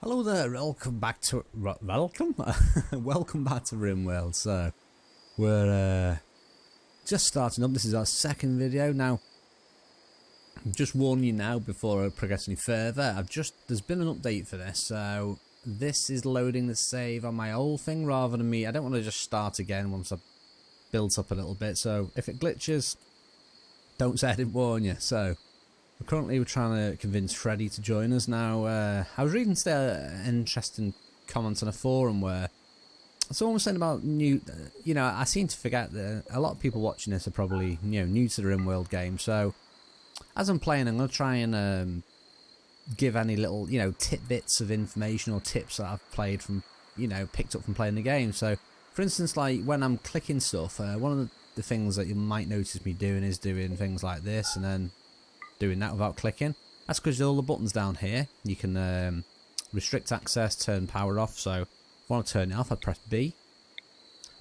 Hello there, welcome back to welcome back to Rimworld. So we're just starting up. This is our second video now. Just warn you now before I progress any further. There's been an update for this, so this is loading the save on my old thing rather than me. I don't want to just start again once I've built up a little bit. So if it glitches, don't say I didn't warn you. So we're trying to convince Freddy to join us now. I was reading today an interesting comment on a forum where someone was saying about new. I seem to forget that a lot of people watching this are probably new to the Rimworld game. So as I'm playing, I'm going to try and give any little tidbits of information or tips that I've played from picked up from playing the game. So for instance, like when I'm clicking stuff, one of the things that you might notice me doing is doing things like this and then doing that without clicking. That's because all the buttons down here you can restrict access, turn power off. So if I want to turn it off, I'd press B.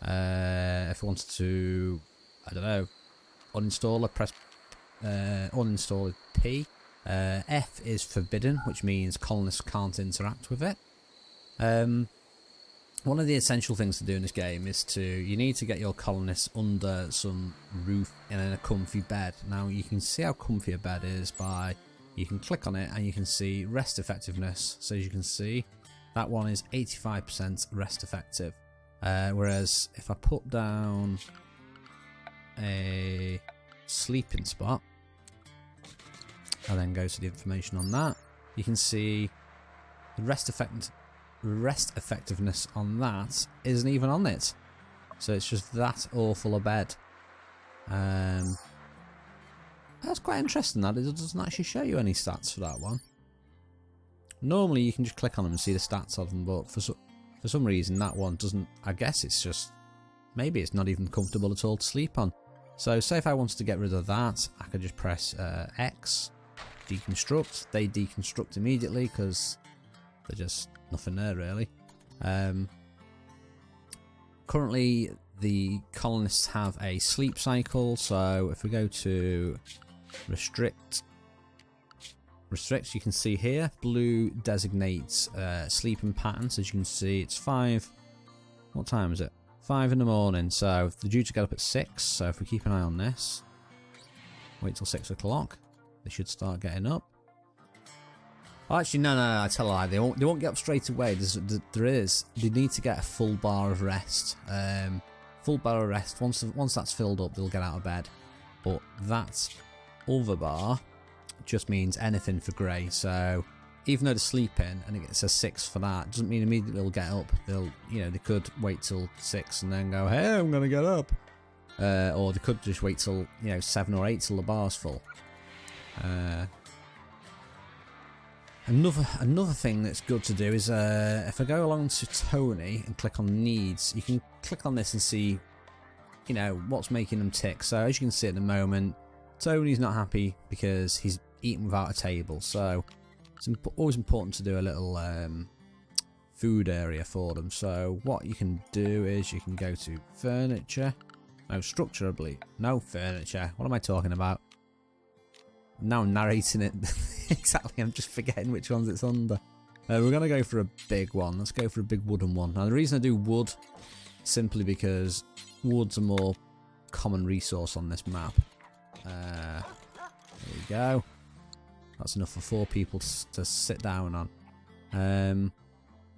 If I wanted to, I don't know, uninstall, I'd press uninstall is P. F is forbidden, which means colonists can't interact with it. One of the essential things to do in this game is you need to get your colonists under some roof and in a comfy bed. Now you can see how comfy a bed is by, you can click on it and you can see rest effectiveness. So as you can see, that one is 85% rest effective. Whereas if I put down a sleeping spot, and then go to the information on that, you can see the rest effectiveness on that isn't even on it. So it's just that awful a bed. That's quite interesting that it doesn't actually show you any stats for that one. Normally you can just click on them and see the stats of them, but for some reason that one doesn't. I guess it's just, maybe it's not even comfortable at all to sleep on. So say if I wanted to get rid of that, I could just press X, deconstruct. They deconstruct immediately because they're just nothing there really. Currently the colonists have a sleep cycle, so if we go to restrict, you can see here blue designates sleeping patterns. As you can see, it's 5, what time is it? 5 in the morning, so they're due to get up at 6, so if we keep an eye on this, wait till 6 o'clock, they should start getting up. Oh, actually, no, I tell a lie. They won't get up straight away. They need to get a full bar of rest. Full bar of rest. Once that's filled up, they'll get out of bed. But that other bar just means anything for grey. So even though they're sleeping and it says 6 for that, doesn't mean immediately they'll get up. They could wait till 6 and then go, hey, I'm gonna get up. Or they could just wait till 7 or 8 till the bar's full. Another thing that's good to do is if I go along to Tony and click on needs, you can click on this and see what's making them tick. So as you can see at the moment, Tony's not happy because he's eating without a table, so it's always important to do a little food area for them. So what you can do is you can go to furniture, no structure, I believe, no furniture, what am I talking about? Now I'm narrating it exactly, I'm just forgetting which ones it's under. We're going to go for a big one. Let's go for a big wooden one. Now the reason I do wood, simply because wood's a more common resource on this map. There we go. That's enough for 4 people to sit down on.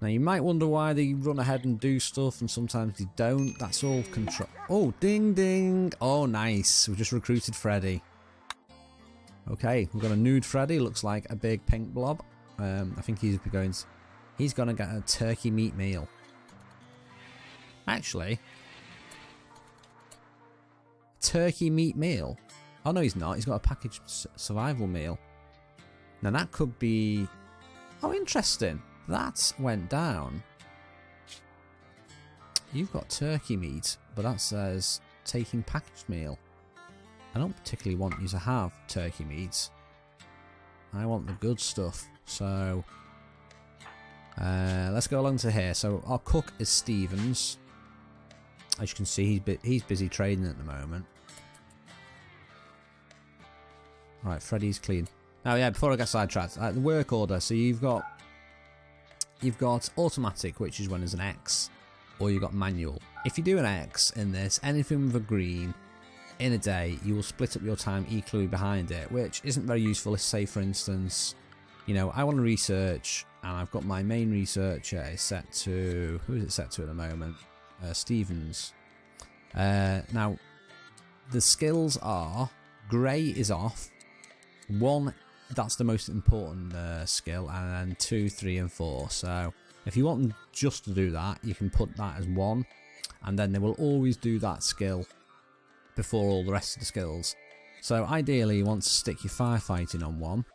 Now you might wonder why they run ahead and do stuff and sometimes they don't. That's all control. Oh, ding ding. Oh, nice. We've just recruited Freddy. Okay, we've got a nude Freddy, looks like a big pink blob. I think he's gonna get a turkey meat meal. Actually, turkey meat meal? Oh no, he's not. He's got a packaged survival meal. Now that could be, oh interesting, that went down. You've got turkey meat, but that says taking packaged meal. I don't particularly want you to have turkey meat. I want the good stuff. So let's go along to here. So our cook is Stevens. As you can see, he's busy trading at the moment. Right, Freddy's clean. Now, yeah, before I get sidetracked, the work order. So you've got you've got automatic, which is when there's an X, or you've got manual. If you do an X in this, anything with a green, in a day, you will split up your time equally behind it, which isn't very useful. Let's say, for instance, you know, I want to research, and I've got my main researcher is set to, who is it set to at the moment? Stevens. Now, the skills are, grey is off, 1, that's the most important skill, and then 2, 3 and 4. So if you want them just to do that, you can put that as 1, and then they will always do that skill before all the rest of the skills. So ideally you want to stick your firefighting on 1,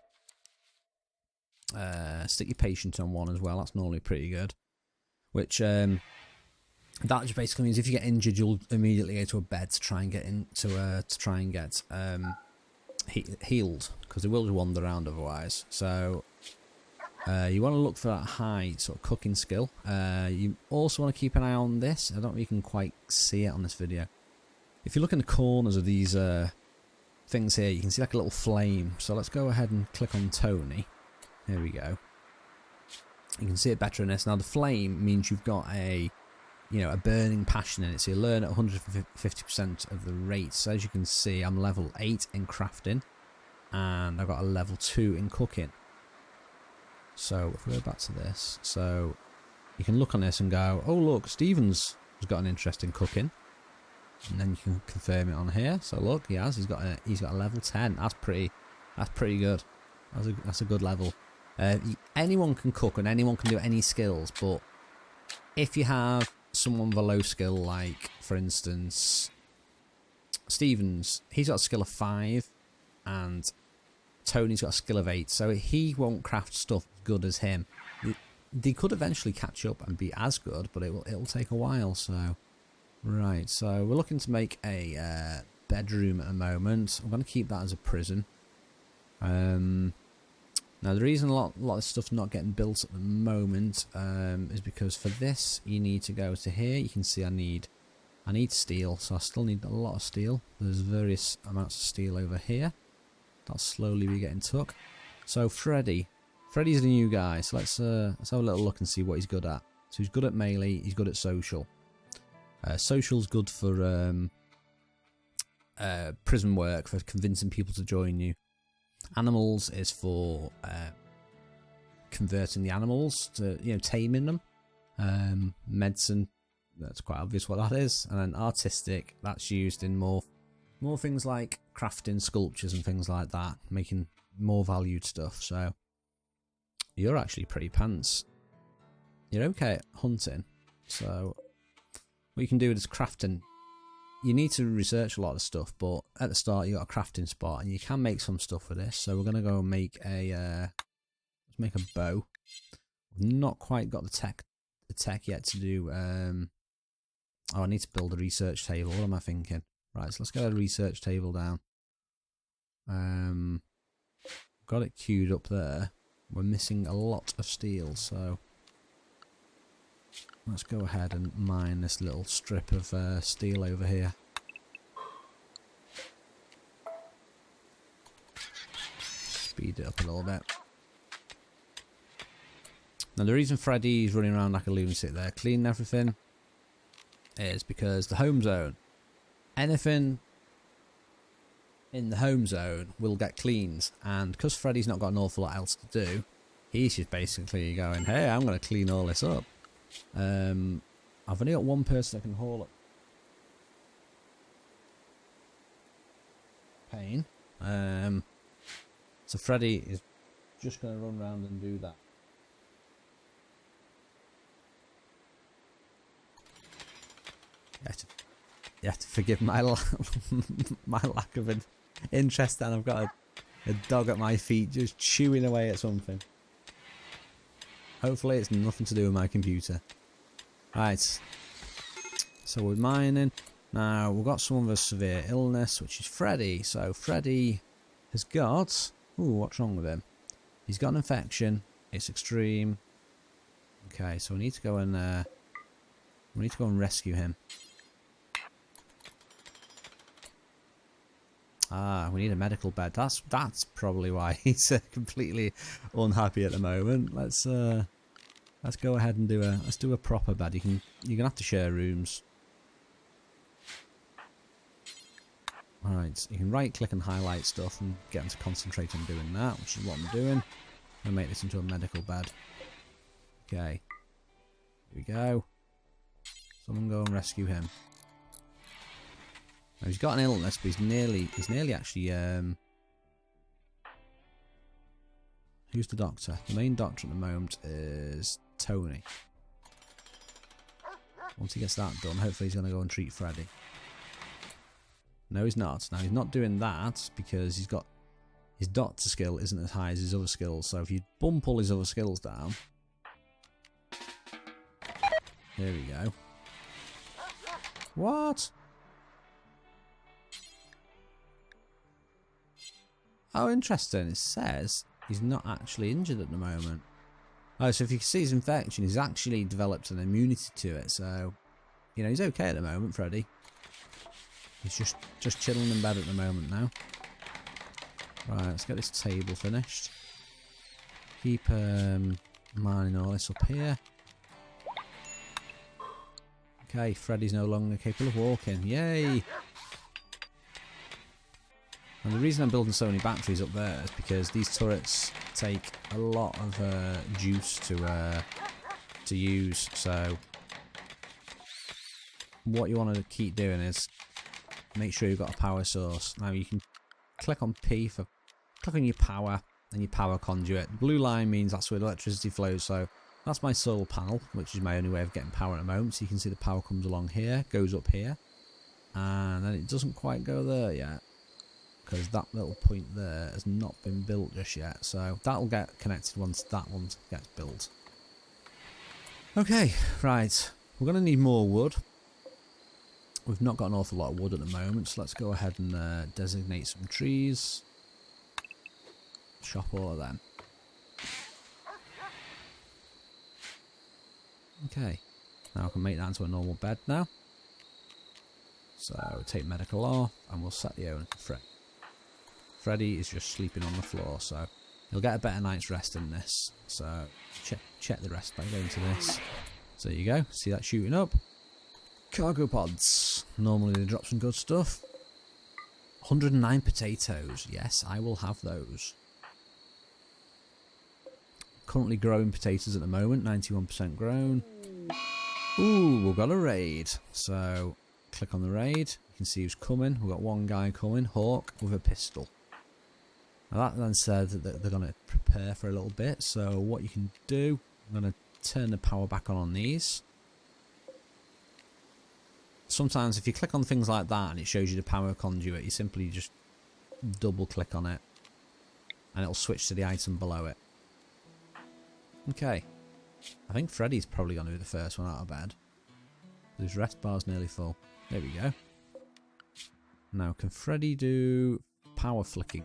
stick your patient on 1 as well, that's normally pretty good, which that just basically means if you get injured you'll immediately go to a bed to try and get healed, because they will just wander around otherwise. So you want to look for that high sort of cooking skill. You also want to keep an eye on this. I don't know if you can quite see it on this video. If you look in the corners of these things here, you can see like a little flame. So let's go ahead and click on Tony. There we go. You can see it better in this. Now the flame means you've got a, you know, a burning passion in it. So you learn at 150% of the rate. So as you can see, I'm level 8 in crafting, and I've got a level 2 in cooking. So if we go back to this, so you can look on this and go, oh look, Stevens has got an interest in cooking. And then you can confirm it on here. So look, he has. He's got a level 10. That's pretty good. That's a good level. Anyone can cook and anyone can do any skills, but if you have someone with a low skill, like for instance Stevens, he's got a skill of 5, and Tony's got a skill of 8, so he won't craft stuff as good as him. They could eventually catch up and be as good, but it'll take a while. So. Right, so we're looking to make a bedroom at the moment. I'm going to keep that as a prison. Now the reason a lot of stuff's not getting built at the moment is because for this you need to go to here. You can see I need steel, so I still need a lot of steel. There's various amounts of steel over here. That'll slowly be getting took. So Freddy's the new guy, so let's have a little look and see what he's good at. So he's good at melee, he's good at social. Social's good for prison work, for convincing people to join you. Animals is for converting the animals to, you know, taming them. Medicine, that's quite obvious what that is. And then artistic, that's used in more things like crafting sculptures and things like that, making more valued stuff. So you're actually pretty pants. You're okay at hunting, so what you can do is crafting. You need to research a lot of stuff, but at the start you got a crafting spot, and you can make some stuff with this. So we're gonna go and make a let's make a bow. We've not quite got the tech yet to do. Oh, I need to build a research table. What am I thinking? Right, so let's get a research table down. Got it queued up there. We're missing a lot of steel, so let's go ahead and mine this little strip of steel over here. Speed it up a little bit. Now the reason Freddy's running around like a lunatic there, cleaning everything, is because the home zone, anything in the home zone will get cleaned, and because Freddy's not got an awful lot else to do, he's just basically going, hey, I'm going to clean all this up. I've only got one person that can haul it. Pain. So Freddy is just going to run around and do that. You have to forgive my my lack of interest, and I've got a dog at my feet just chewing away at something. Hopefully it's nothing to do with my computer. Right, so we're mining. Now we've got someone with a severe illness, which is Freddy. So Freddy has got, ooh, what's wrong with him? He's got an infection. It's extreme. Okay, so we need to go and rescue him. Ah, we need a medical bed. That's probably why he's completely unhappy at the moment. Let's Let's go ahead and do a proper bed. You're gonna have to share rooms. Alright, you can right click and highlight stuff and get them to concentrate on doing that, which is what I'm doing. I'm gonna make this into a medical bed. Okay. Here we go. Someone go and rescue him. Now he's got an illness, but he's nearly actually who's the doctor? The main doctor at the moment is Tony. Once he gets that done, hopefully he's going to go and treat Freddy. No, he's not. Now, he's not doing that because he's got... His doctor skill isn't as high as his other skills, so if you bump all his other skills down... There we go. What? Oh, interesting. It says he's not actually injured at the moment. Oh, so if you can see his infection, he's actually developed an immunity to it. So, you know, he's okay at the moment, Freddy. He's just chilling in bed at the moment now. Right, let's get this table finished. Keep mining all this up here. Okay, Freddy's no longer capable of walking. Yay! And the reason I'm building so many batteries up there is because these turrets take a lot of juice to use. So what you want to keep doing is make sure you've got a power source. Now you can click on P for click on your power and your power conduit. The blue line means that's where the electricity flows. So that's my solar panel, which is my only way of getting power at the moment. So you can see the power comes along here, goes up here, and then it doesn't quite go there yet, because that little point there has not been built just yet. So that'll get connected once that one gets built. Okay, right. We're going to need more wood. We've not got an awful lot of wood at the moment, so let's go ahead and designate some trees. Chop all of them. Okay, now I can make that into a normal bed now. So take medical off, and we'll set the owner to Freddy. Freddy is just sleeping on the floor, so he'll get a better night's rest in this. So check the rest by going to this. So there you go, see that shooting up? Cargo pods. Normally they drop some good stuff. 109 potatoes. Yes, I will have those. Currently growing potatoes at the moment, 91% grown. Ooh, we've got a raid. So click on the raid. You can see who's coming. We've got one guy coming, Hawk, with a pistol. Now that then said that they're going to prepare for a little bit. So what you can do, I'm going to turn the power back on these. Sometimes if you click on things like that and it shows you the power conduit, you simply just double click on it and it'll switch to the item below it. Okay, I think Freddy's probably going to be the first one out of bed. His rest bar's nearly full. There we go. Now, can Freddy do power flicking?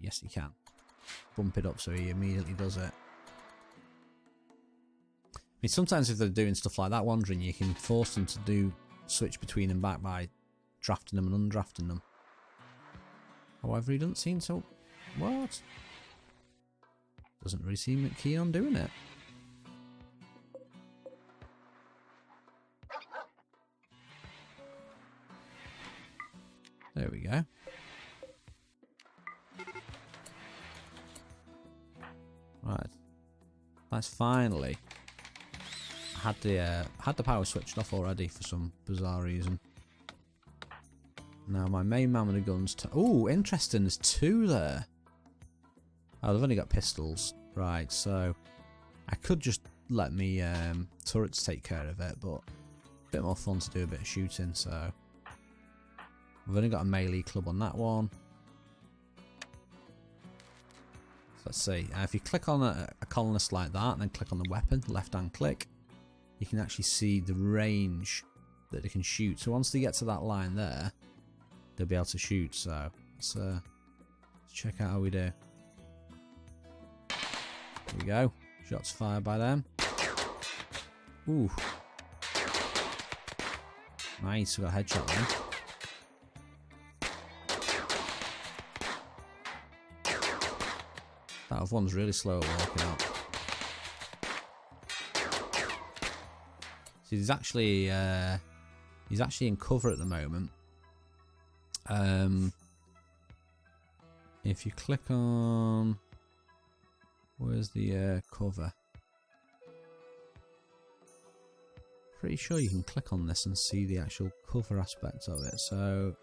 Yes, he can. Bump it up so he immediately does it. I mean, sometimes if they're doing stuff like that, wandering, you can force them to switch between and back by drafting them and undrafting them. However, he doesn't seem to... What? Doesn't really seem keen on doing it. There we go. Right. That's finally... I had the power switched off already for some bizarre reason. Now my main man with the guns... Oh, interesting. There's two there. Oh, they've only got pistols. Right, so... I could just let me turrets take care of it, but... A bit more fun to do a bit of shooting, so... We've only got a melee club on that one. So let's see. If you click on a colonist like that, and then click on the weapon, left-hand click, you can actually see the range that they can shoot. So once they get to that line there, they'll be able to shoot. So let's check out how we do. There we go. Shots fired by them. Ooh. Nice, we got a headshot then. That other one's really slow at walking up. So he's actually in cover at the moment. If you click on, where's the cover? Pretty sure you can click on this and see the actual cover aspect of it. So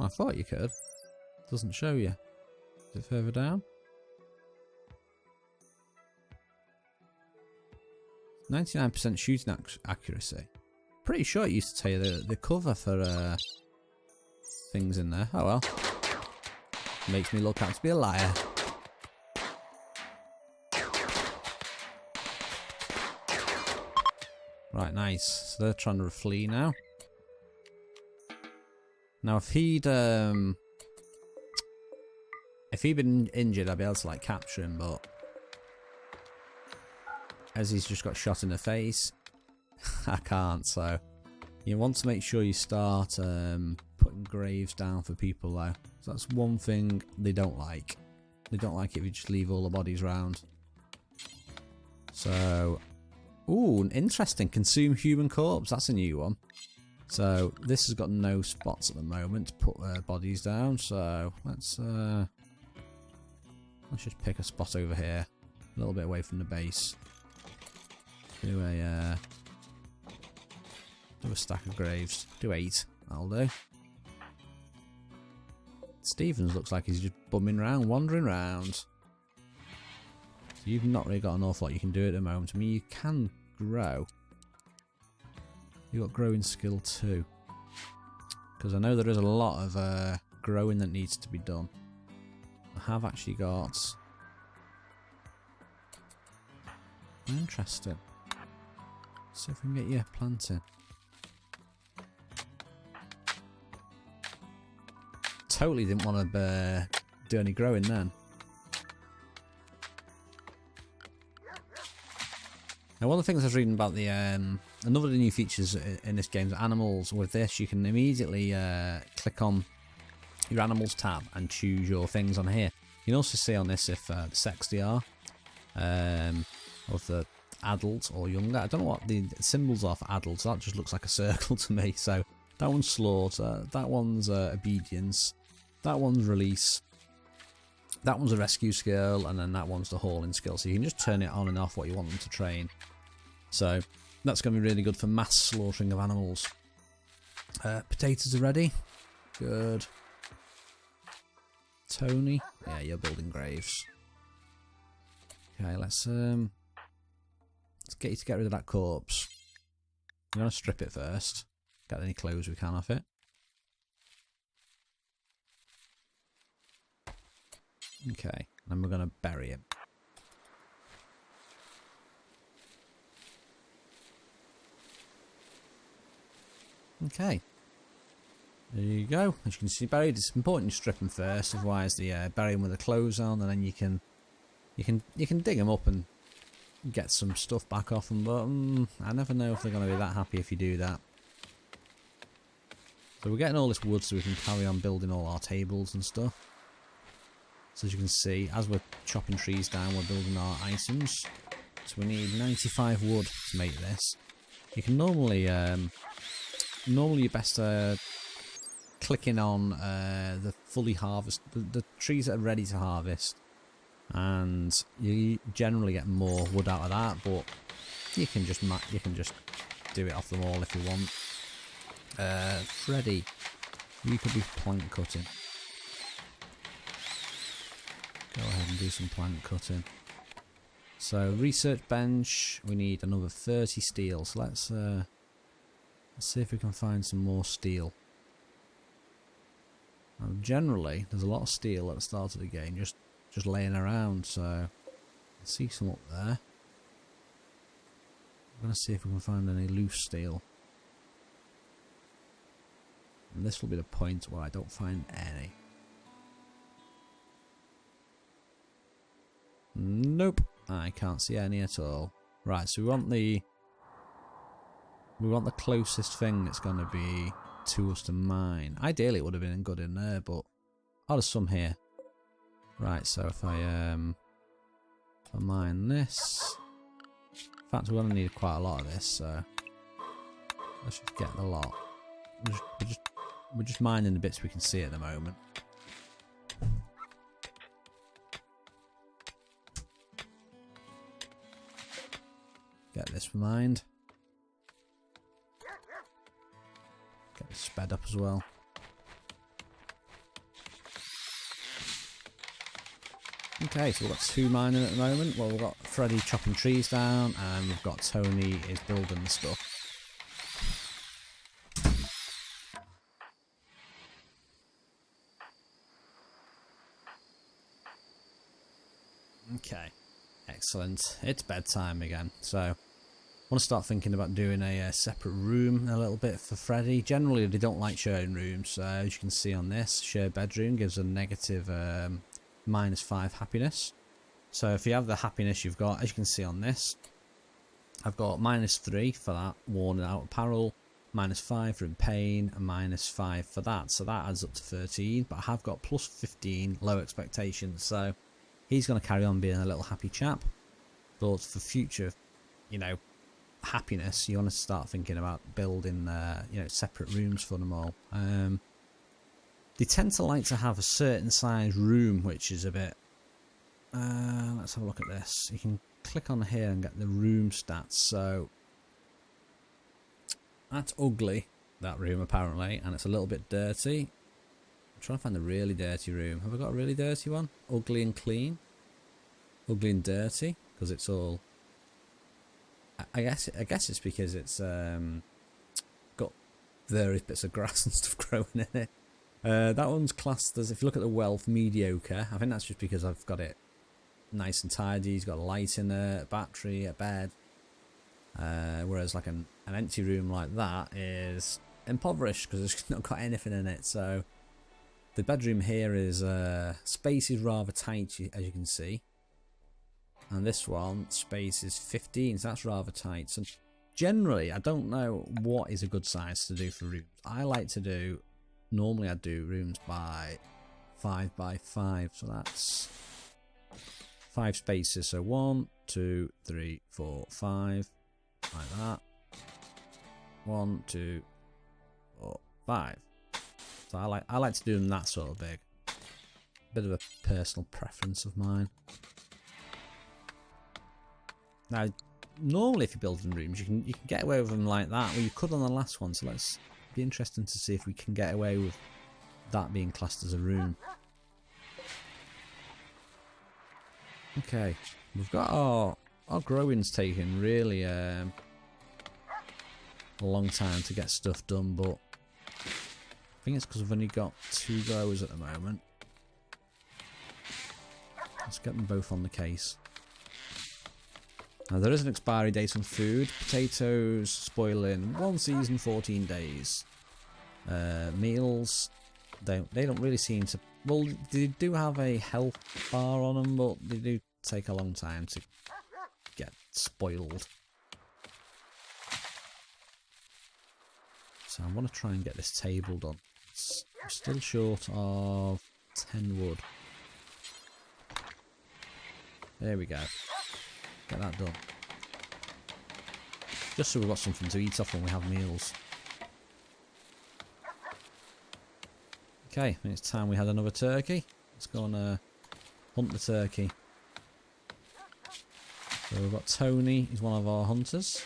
I thought you could. Doesn't show you. Is it further down? 99% shooting accuracy. Pretty sure it used to tell you the cover for things in there. Oh well. Makes me look out to be a liar. Right, nice. So they're trying to flee now. Now if he'd been injured, I'd be able to like capture him, but as he's just got shot in the face, I can't. So you want to make sure you start putting graves down for people though. So that's one thing they don't like. They don't like it if you just leave all the bodies around. So, ooh, interesting. Consume human corpse. That's a new one. So this has got no spots at the moment to put bodies down. So let's just pick a spot over here, a little bit away from the base. Do a stack of graves. Do 8. That'll do. Stevens looks like he's just bumming around, wandering around. So you've not really got an awful lot you can do at the moment. I mean, you can grow. You've got growing skill too. Because I know there is a lot of growing that needs to be done. I have actually got... Interesting. See if we can get you planting. Totally didn't want to do any growing then. Now, one of the things I was reading about the another of the new features in this game is animals. With this, you can immediately click on your animals tab and choose your things on here. You can also see on this if the sex they are, or if they're adult or younger. I don't know what the symbols are for adults. That just looks like a circle to me. So that one's slaughter, that one's obedience, that one's release, that one's a rescue skill, and then that one's the hauling skill. So you can just turn it on and off what you want them to train. So that's going to be really good for mass slaughtering of animals. Potatoes are ready. Good. Tony, yeah, you're building graves. Okay, let's get you to get rid of that corpse. I'm going to strip it first. Get any clothes we can off it. Okay, then we're going to bury him. Okay. There you go. As you can see, buried. It's important you strip them first, otherwise they bury them with the clothes on, and then you can dig them up and get some stuff back off them. But I never know if they're going to be that happy if you do that. So we're getting all this wood so we can carry on building all our tables and stuff. So as you can see, as we're chopping trees down, we're building our items. So we need 95 wood to make this. You can normally you're best clicking on the fully harvest, the trees that are ready to harvest, and you generally get more wood out of that. But you can just do it off them all if you want. Freddy, you could be plank cutting. Go ahead and do some plank cutting. So research bench, we need another 30 steel. So let's see if we can find some more steel. Now, generally, there's a lot of steel at the start of the game, just laying around. So I see some up there. I'm gonna see if we can find any loose steel. And this will be the point where I don't find any. Nope, I can't see any at all. Right, so we want the We want the closest thing that's going to be to us to mine. Ideally, it would have been good in there, but oh, there's some here. Right, so if I mine this, in fact, we're going to need quite a lot of this, so let's just get the lot. We're just mining the bits we can see at the moment. Get this mined. Get this sped up as well. Okay, so we've got 2 mining at the moment. Well, we've got Freddy chopping trees down, and we've got Tony is building the stuff. Okay, excellent. It's bedtime again, so I want to start thinking about doing a separate room a little bit for Freddy. Generally, they don't like sharing rooms, so as you can see on this, shared bedroom gives a negative -5 happiness. So if you have the happiness you've got, as you can see on this, I've got -3 for that worn out apparel, -5 for in pain, and -5 for that. So that adds up to 13, but I have got +15 low expectations. So he's going to carry on being a little happy chap. But for future, you know, happiness, you want to start thinking about building, you know, separate rooms for them all. They tend to like to have a certain size room, which is a bit... let's have a look at this. You can click on here and get the room stats. So that's ugly, that room apparently, and it's a little bit dirty. I'm trying to find the really dirty room. Have I got a really dirty one? Ugly and clean. Ugly and dirty, because it's all... I guess it's because it's got various bits of grass and stuff growing in it. That one's classed as, if you look at the wealth, mediocre. I think that's just because I've got it nice and tidy. He's got a light in there, a battery, a bed. Whereas like an empty room like that is impoverished because it's not got anything in it. So the bedroom here is space is rather tight, as you can see. And this one, space is 15, so that's rather tight. So generally, I don't know what is a good size to do for rooms. I like to do... Normally I do rooms by 5 by 5, so that's 5 spaces. So 1, 2, 3, 4, 5, like that. 1, 2, 4, 5. So I like to do them that sort of big. Bit of a personal preference of mine. Now, normally if you're building rooms, you can get away with them like that. Well, you could on the last one. So let's be interesting to see if we can get away with that being classed as a room. Okay, we've got our growing's taking really a long time to get stuff done, but I think it's because we've only got 2 growers at the moment. Let's get them both on the case. Now there is an expiry date on food. Potatoes spoil in 1 season, 14 days. Meals, they don't really seem to... Well, they do have a health bar on them, but they do take a long time to get spoiled. So I want to try and get this table done. I'm still short of 10 wood. There we go. Get that done. Just so we've got something to eat off when we have meals. Okay, I think it's time we had another turkey. Let's go and hunt the turkey. So we've got Tony, he's one of our hunters.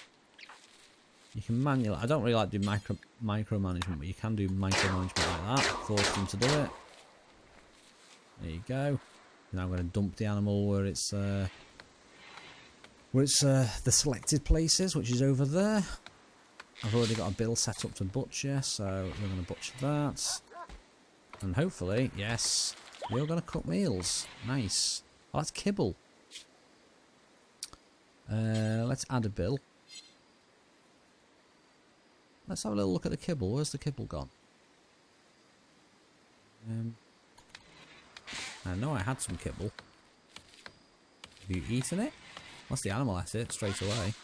You can manually... I don't really like doing micromanagement, but you can do micromanagement like that. Force them to do it. There you go. Now I'm going to dump the animal where it's the selected places, which is over there. I've already got a bill set up to butcher, so we're going to butcher that. And hopefully, yes, we're going to cook meals. Nice. Oh, that's kibble. Let's add a bill. Let's have a little look at the kibble. Where's the kibble gone? I know I had some kibble. Have you eaten it? Unless the animal ate it straight away.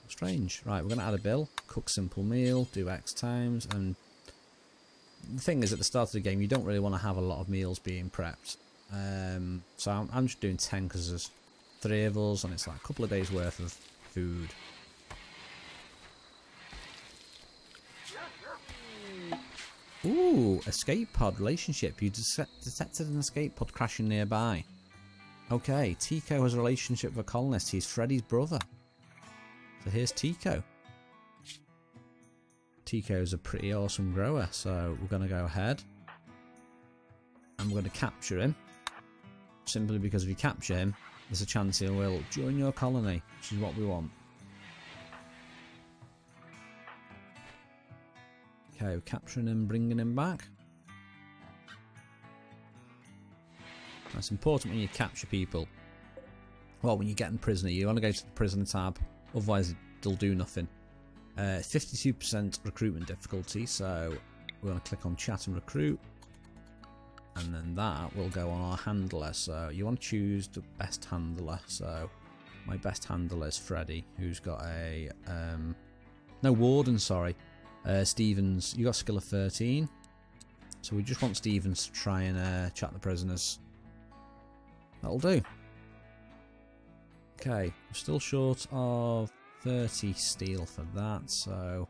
Strange. Right, we're going to add a bill. Cook simple meal, do X times, and the thing is, at the start of the game, you don't really want to have a lot of meals being prepped. So I'm just doing 10 because there's 3 of us, and it's like a couple of days worth of food. Ooh, escape pod relationship. You detected an escape pod crashing nearby. Okay, Tico has a relationship with a colonist. He's Freddy's brother. So here's Tico. Tico's a pretty awesome grower, so we're going to go ahead and we're going to capture him. Simply because if you capture him, there's a chance he will join your colony, which is what we want. Okay, we're capturing him, bringing him back. That's important when you capture people. Well, when you're getting prisoner, you want to go to the prisoner tab, otherwise they'll do nothing. 52% recruitment difficulty, so we're going to click on chat and recruit, and then that will go on our handler. So you want to choose the best handler. So my best handler is Freddy, who's got a no, Warden, sorry. Stevens, you got skill of 13, so we just want Stevens to try and chat the prisoners. That'll do. Okay, we're still short of 30 steel for that, so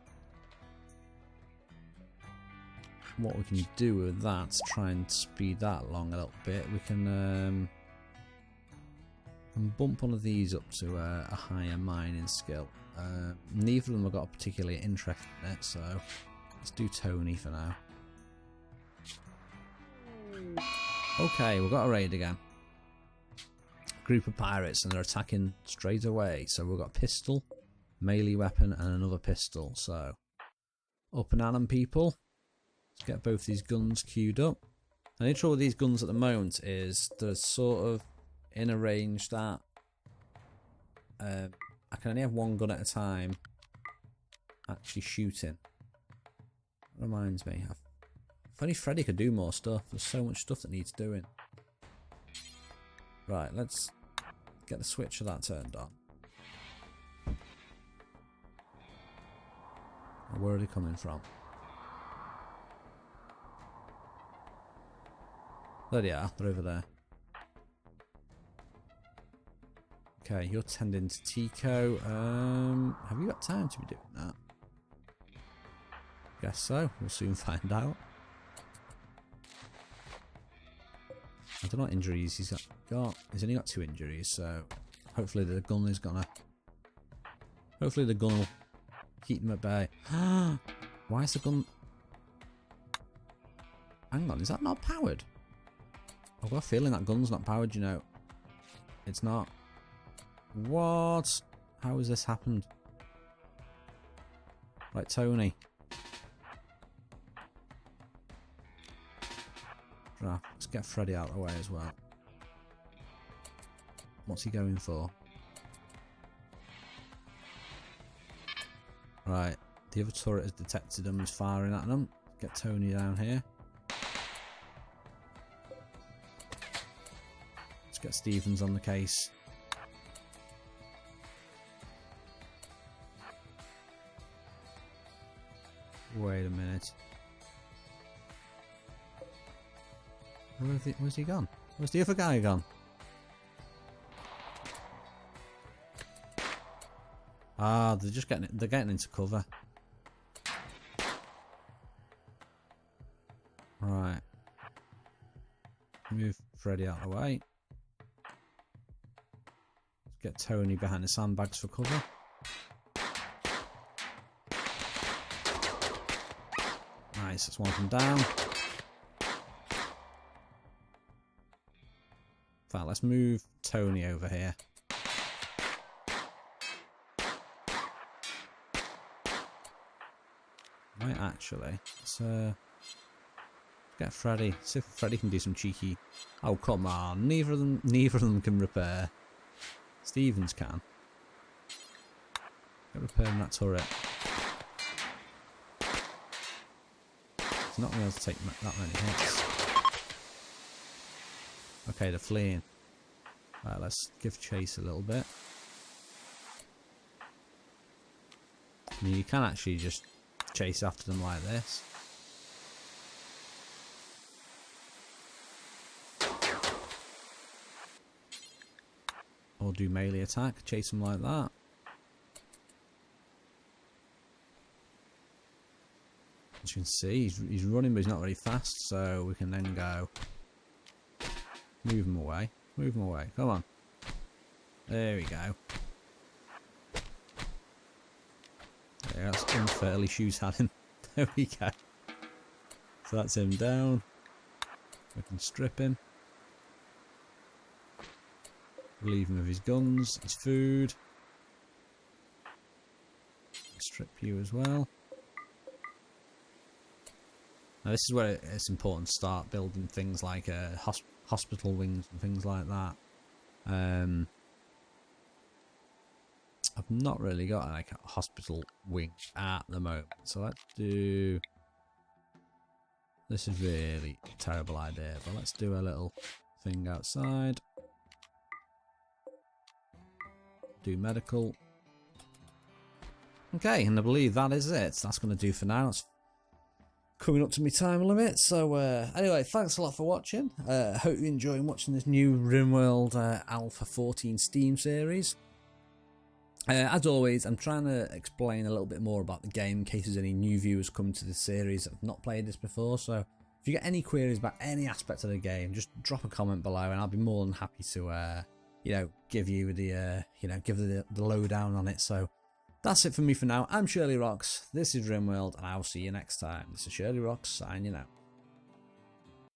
what we can do with that to try and speed that along a little bit, we can bump one of these up to a higher mining skill. Neither of them have got a particular interest in it, so let's do Tony for now. Okay, we've got a raid again. Group of pirates, and they're attacking straight away. So we've got a pistol, melee weapon, and another pistol. So up and at them, people. Let's get both these guns queued up. The only trouble with these guns at the moment is they're sort of in a range that I can only have one gun at a time actually shooting. That reminds me, if only Freddy could do more stuff. There's so much stuff that needs doing. Right, let's get the switch of that turned on. Where are they coming from? There they are, they're over there. Okay, you're tending to Tico. Have you got time to be doing that? Guess so. We'll soon find out. I don't know what injuries he's got. He's only got 2 injuries, so hopefully the gun is gonna. Hopefully the gun will keep him at bay. Why is the gun? Hang on, is that not powered? I've got a feeling that gun's not powered. You know, it's not. What? How has this happened? Right, Tony. Right, let's get Freddy out of the way as well. What's he going for? Right, the other turret has detected him and is firing at them. Get Tony down here. Let's get Stevens on the case. Wait a minute. Where's he gone? Where's the other guy gone? Ah, they're getting into cover. Right. Move Freddy out of the way. Let's get Tony behind the sandbags for cover. Nice, that's one of them down. In fact, let's move Tony over here. Right, actually, let's get Freddy. See if Freddy can do some cheeky. Oh, come on! Neither of them can repair. Stevens can. Get repairing that turret. He's not going to be able to take that many hits. Okay, they're fleeing. Right, let's give chase a little bit. I mean, you can actually just chase after them like this. Or do melee attack, chase them like that. As you can see, he's running but he's not very fast, so we can then go move him away. Move him away, come on. There we go. Yeah, that's unfairly shoes had him. There we go. So that's him down. We can strip him. Relieve him of his guns, his food. Strip you as well. Now this is where it's important to start building things like hospital wings and things like that. I've not really got like a hospital wing at the moment, so let's do. This is really a terrible idea, but let's do a little thing outside. Do medical. Okay, and I believe that is it. That's going to do for now. It's coming up to my time limit. So anyway, thanks a lot for watching. Hope you're enjoying watching this new Rimworld Alpha 14 Steam series. As always, I'm trying to explain a little bit more about the game in case there's any new viewers come to this series that have not played this before. So if you get any queries about any aspect of the game, just drop a comment below and I'll be more than happy to you know, give you the give the lowdown on it. So that's it for me for now. I'm shirlierox, this is Rimworld, and I'll see you next time. This is shirlierox signing out.